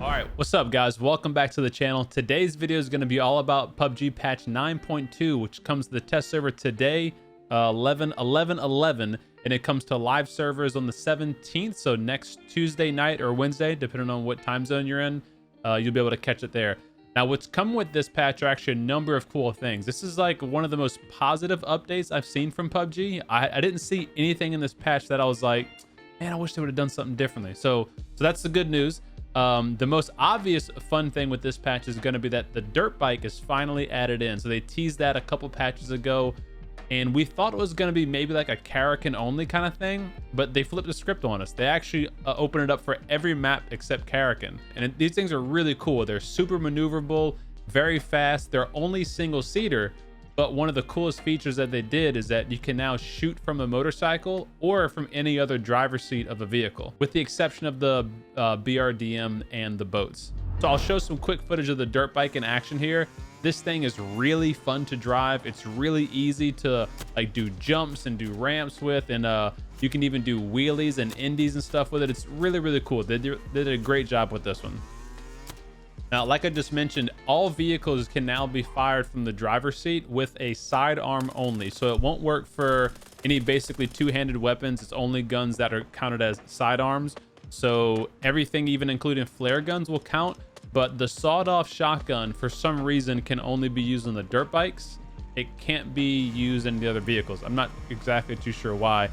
All right, what's up guys? Welcome back to the channel. Today's video is going to be all about PUBG patch 9.2, which comes to the test server today, 11/11/11, and it comes to live servers on the 17th. So next Tuesday night or Wednesday, depending on what time zone you're in, you'll be able to catch it there. Now, what's come with this patch are actually a number of cool things. This is like one of the most positive updates I've seen from PUBG. I didn't see anything in this patch that I was like, man, I wish they would have done something differently. So that's the good news. The most obvious fun thing with this patch is going to be that the dirt bike is finally added in. So they teased that a couple patches ago, and we thought it was going to be maybe like a Karakin only kind of thing, but they flipped the script on us. They actually open it up for every map except Karakin, and these things are really cool. They're super maneuverable, very fast. They're only single seater, but one of the coolest features that they did is that you can now shoot from a motorcycle or from any other driver's seat of a vehicle, with the exception of the BRDM and the boats. So I'll show some quick footage of the dirt bike in action here. This thing is really fun to drive. It's really easy to like do jumps and do ramps with, and you can even do wheelies and indies and stuff with it. It's really, really cool. They did a great job with this one. Now, like I just mentioned, all vehicles can now be fired from the driver's seat with a sidearm only. So it won't work for any basically two-handed weapons. It's only guns that are counted as sidearms. So everything, even including flare guns, will count. But the sawed-off shotgun, for some reason, can only be used on the dirt bikes. It can't be used in the other vehicles. I'm not exactly too sure why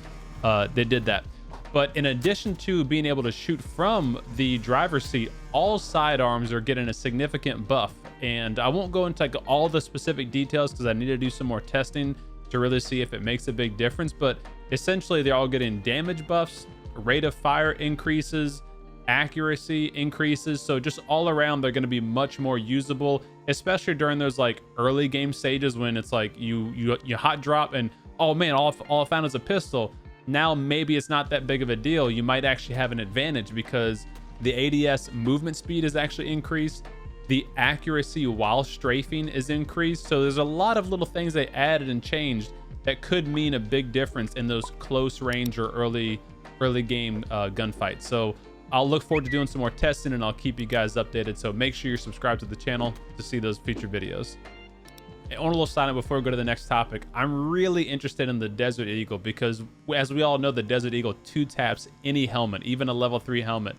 they did that. But in addition to being able to shoot from the driver's seat, all sidearms are getting a significant buff. And I won't go into like all the specific details because I need to do some more testing to really see if it makes a big difference. But essentially, they're all getting damage buffs, rate of fire increases, accuracy increases. So just all around, they're going to be much more usable, especially during those like early game stages when it's like you hot drop and, oh man, all I found is a pistol. Now maybe it's not that big of a deal. You might actually have an advantage because the ADS movement speed is actually increased. The accuracy while strafing is increased. So there's a lot of little things they added and changed that could mean a big difference in those close range or early game gunfights. So I'll look forward to doing some more testing, and I'll keep you guys updated. So make sure you're subscribed to the channel to see those future videos. And on a little side note before we go to the next topic, I'm really interested in the Desert Eagle because, as we all know, the Desert Eagle 2-taps any helmet, even a level 3 helmet.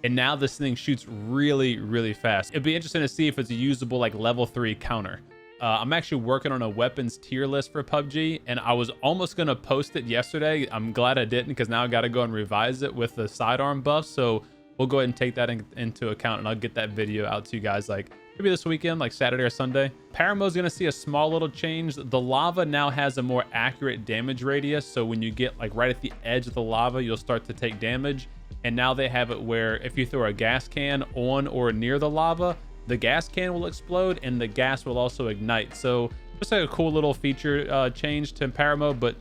And now this thing shoots really, really fast. It'd be interesting to see if it's a usable like level 3 counter. I'm actually working on a weapons tier list for PUBG, and I was almost going to post it yesterday. I'm glad I didn't, because now I got to go and revise it with the sidearm buff. So we'll go ahead and take that into account, and I'll get that video out to you guys like maybe this weekend, like Saturday or Sunday. Paramo is going to see a small little change. The lava now has a more accurate damage radius. So when you get like right at the edge of the lava, you'll start to take damage. And now they have it where if you throw a gas can on or near the lava, the gas can will explode and the gas will also ignite. So just like a cool little feature change to Paramo. But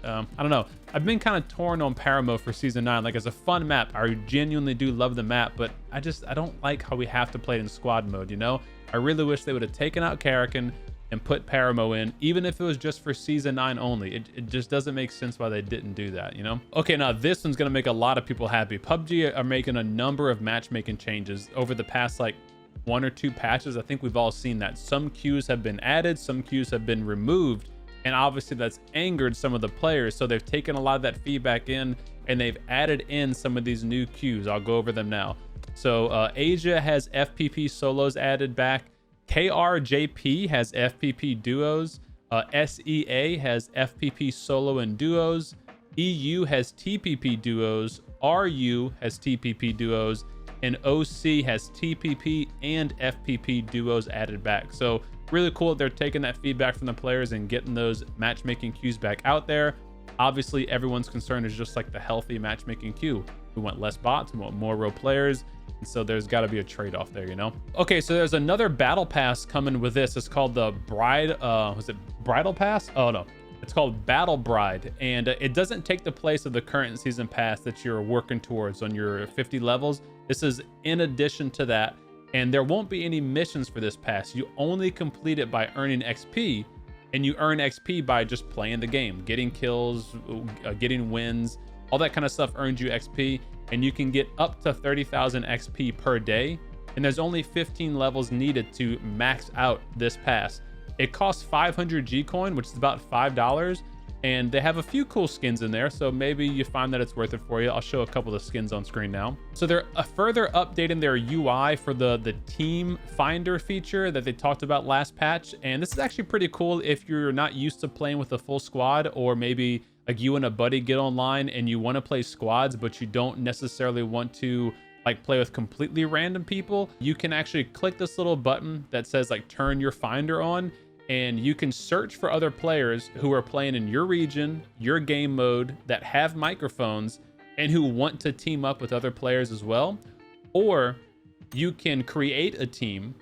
I don't know. I've been kind of torn on Paramo for season 9. Like, it's a fun map. I genuinely do love the map, but I don't like how we have to play it in squad mode, you know? I really wish they would have taken out Karakin and put Paramo in, even if it was just for season 9 only. It just doesn't make sense why they didn't do that, you know? Okay, now this one's gonna make a lot of people happy. PUBG are making a number of matchmaking changes over the past like 1 or 2 patches. I think we've all seen that. Some queues have been added, some queues have been removed. And obviously that's angered some of the players. So they've taken a lot of that feedback in, and they've added in some of these new queues. I'll go over them now. So Asia has FPP solos added back. KRJP has FPP duos. SEA has FPP solo and duos. EU has TPP duos. RU has TPP duos. And OC has TPP and FPP duos added back. So really cool that they're taking that feedback from the players and getting those matchmaking queues back out there. Obviously, everyone's concern is just like the healthy matchmaking queue. We want less bots, we want more real players. And so there's got to be a trade-off there, you know? Okay, so there's another battle pass coming with this. It's called the was it Bridal Pass? Oh, no. It's called Battle Bride. And it doesn't take the place of the current season pass that you're working towards on your 50 levels. This is in addition to that. And there won't be any missions for this pass. You only complete it by earning XP, and you earn XP by just playing the game, getting kills, getting wins, all that kind of stuff earns you XP, and you can get up to 30,000 XP per day and there's only 15 levels needed to max out this pass. It costs 500 G coin, which is about $5, and they have a few cool skins in there, so maybe you find that it's worth it for you. I'll show a couple of skins on screen now. So they're further updating their UI for the team finder feature that they talked about last patch, and this is actually pretty cool if you're not used to playing with a full squad, or maybe like you and a buddy get online and you want to play squads but you don't necessarily want to like play with completely random people. You can actually click this little button that says like turn your finder on, and you can search for other players who are playing in your region, your game mode, that have microphones and who want to team up with other players as well. Or you can create a team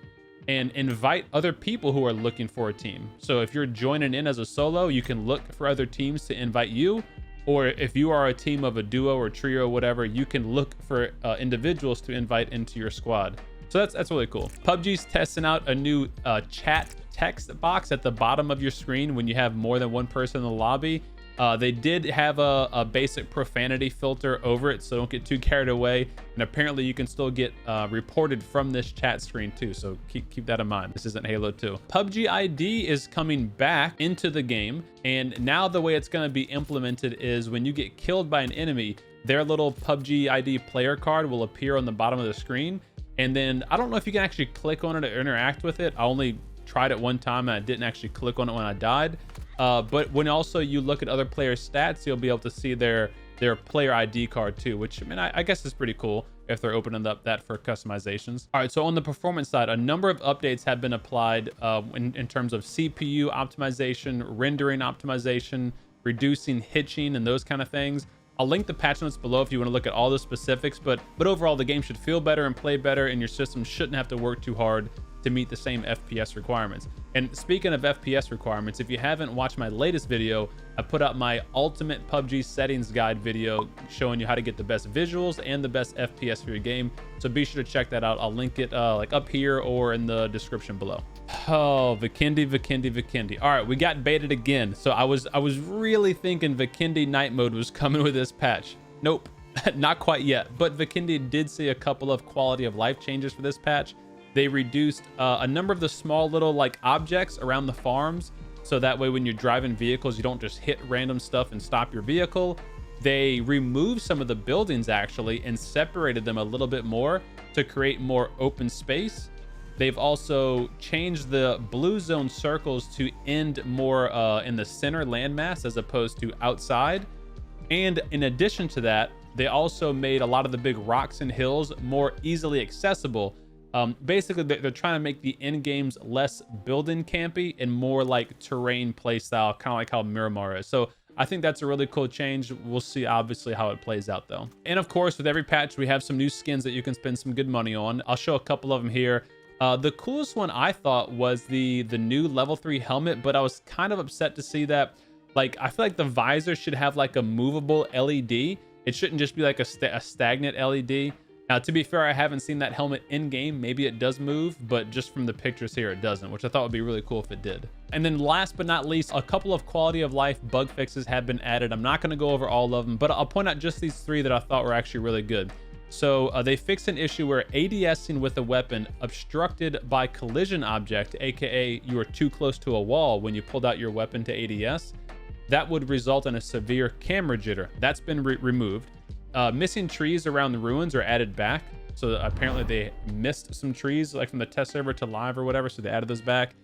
and invite other people who are looking for a team. So if you're joining in as a solo, you can look for other teams to invite you. Or if you are a team of a duo or trio or whatever, you can look for individuals to invite into your squad. So that's really cool. PUBG's testing out a new chat text box at the bottom of your screen when you have more than one person in the lobby. They did have a basic profanity filter over it, so don't get too carried away. And apparently you can still get reported from this chat screen too, so keep that in mind. This isn't Halo 2. PUBG ID is coming back into the game, and now the way it's going to be implemented is when you get killed by an enemy, their little PUBG ID player card will appear on the bottom of the screen. And then I don't know if you can actually click on it or interact with it. I only tried it one time and I didn't actually click on it when I died. But when also you look at other players' stats, you'll be able to see their player ID card too, which I mean, I guess is pretty cool if they're opening up that for customizations. All right, so on the performance side, a number of updates have been applied in terms of CPU optimization, rendering optimization, reducing hitching, and those kind of things. I'll link the patch notes below if you want to look at all the specifics, but overall the game should feel better and play better, and your system shouldn't have to work too hard to meet the same FPS requirements. And speaking of FPS requirements, if you haven't watched my latest video, I put out my ultimate PUBG settings guide video showing you how to get the best visuals and the best FPS for your game. So be sure to check that out. I'll link it like up here or in the description below. Oh, Vikendi. All right, we got baited again. So I was really thinking Vikendi night mode was coming with this patch. Nope, not quite yet. But Vikendi did see a couple of quality of life changes for this patch. They reduced a number of the small little like objects around the farms, so that way when you're driving vehicles, you don't just hit random stuff and stop your vehicle. They removed some of the buildings actually and separated them a little bit more to create more open space. They've also changed the blue zone circles to end more in the center landmass as opposed to outside. And in addition to that, they also made a lot of the big rocks and hills more easily accessible. Basically, they're trying to make the end games less building campy and more like terrain play style, kind of like how Miramar is. So I think that's a really cool change. We'll see obviously how it plays out though. And of course, with every patch, we have some new skins that you can spend some good money on. I'll show a couple of them here. The coolest one I thought was the new level 3 helmet, but I was kind of upset to see that. Like, I feel like the visor should have like a movable LED. It shouldn't just be like a stagnant LED. Now, to be fair, I haven't seen that helmet in game. Maybe it does move, but just from the pictures here, it doesn't, which I thought would be really cool if it did. And then last but not least, a couple of quality of life bug fixes have been added. I'm not going to go over all of them, but I'll point out just these 3 that I thought were actually really good. So they fixed an issue where ADSing with a weapon obstructed by collision object, aka you were too close to a wall when you pulled out your weapon to ADS. That would result in a severe camera jitter. That's been removed. Missing trees around the ruins are added back. So apparently they missed some trees like from the test server to live or whatever. So they added those back.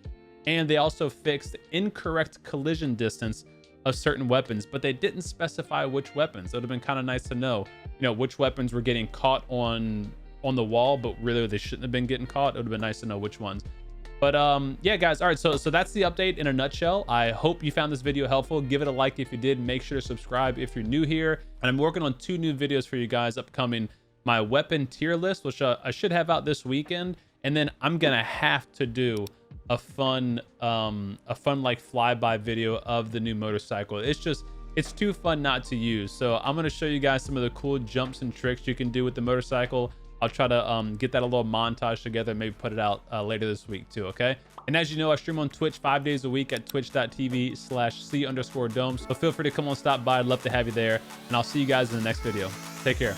And they also fixed incorrect collision distance of certain weapons, but they didn't specify which weapons. It would have been kind of nice to know, you know, which weapons were getting caught on the wall, but really they shouldn't have been getting caught. It would have been nice to know which ones. But yeah, guys. All right, so that's the update in a nutshell. I hope you found this video helpful. Give it a like if you did. Make sure to subscribe if you're new here. And I'm working on 2 new videos for you guys upcoming. My weapon tier list, which I should have out this weekend, and then I'm gonna have to do a fun like flyby video of the new motorcycle. It's too fun not to use. So I'm gonna show you guys some of the cool jumps and tricks you can do with the motorcycle. I'll try to get that a little montage together and maybe put it out later this week too, okay? And as you know, I stream on Twitch 5 days a week at twitch.tv/C_Dome. So feel free to come on, stop by. I'd love to have you there. And I'll see you guys in the next video. Take care.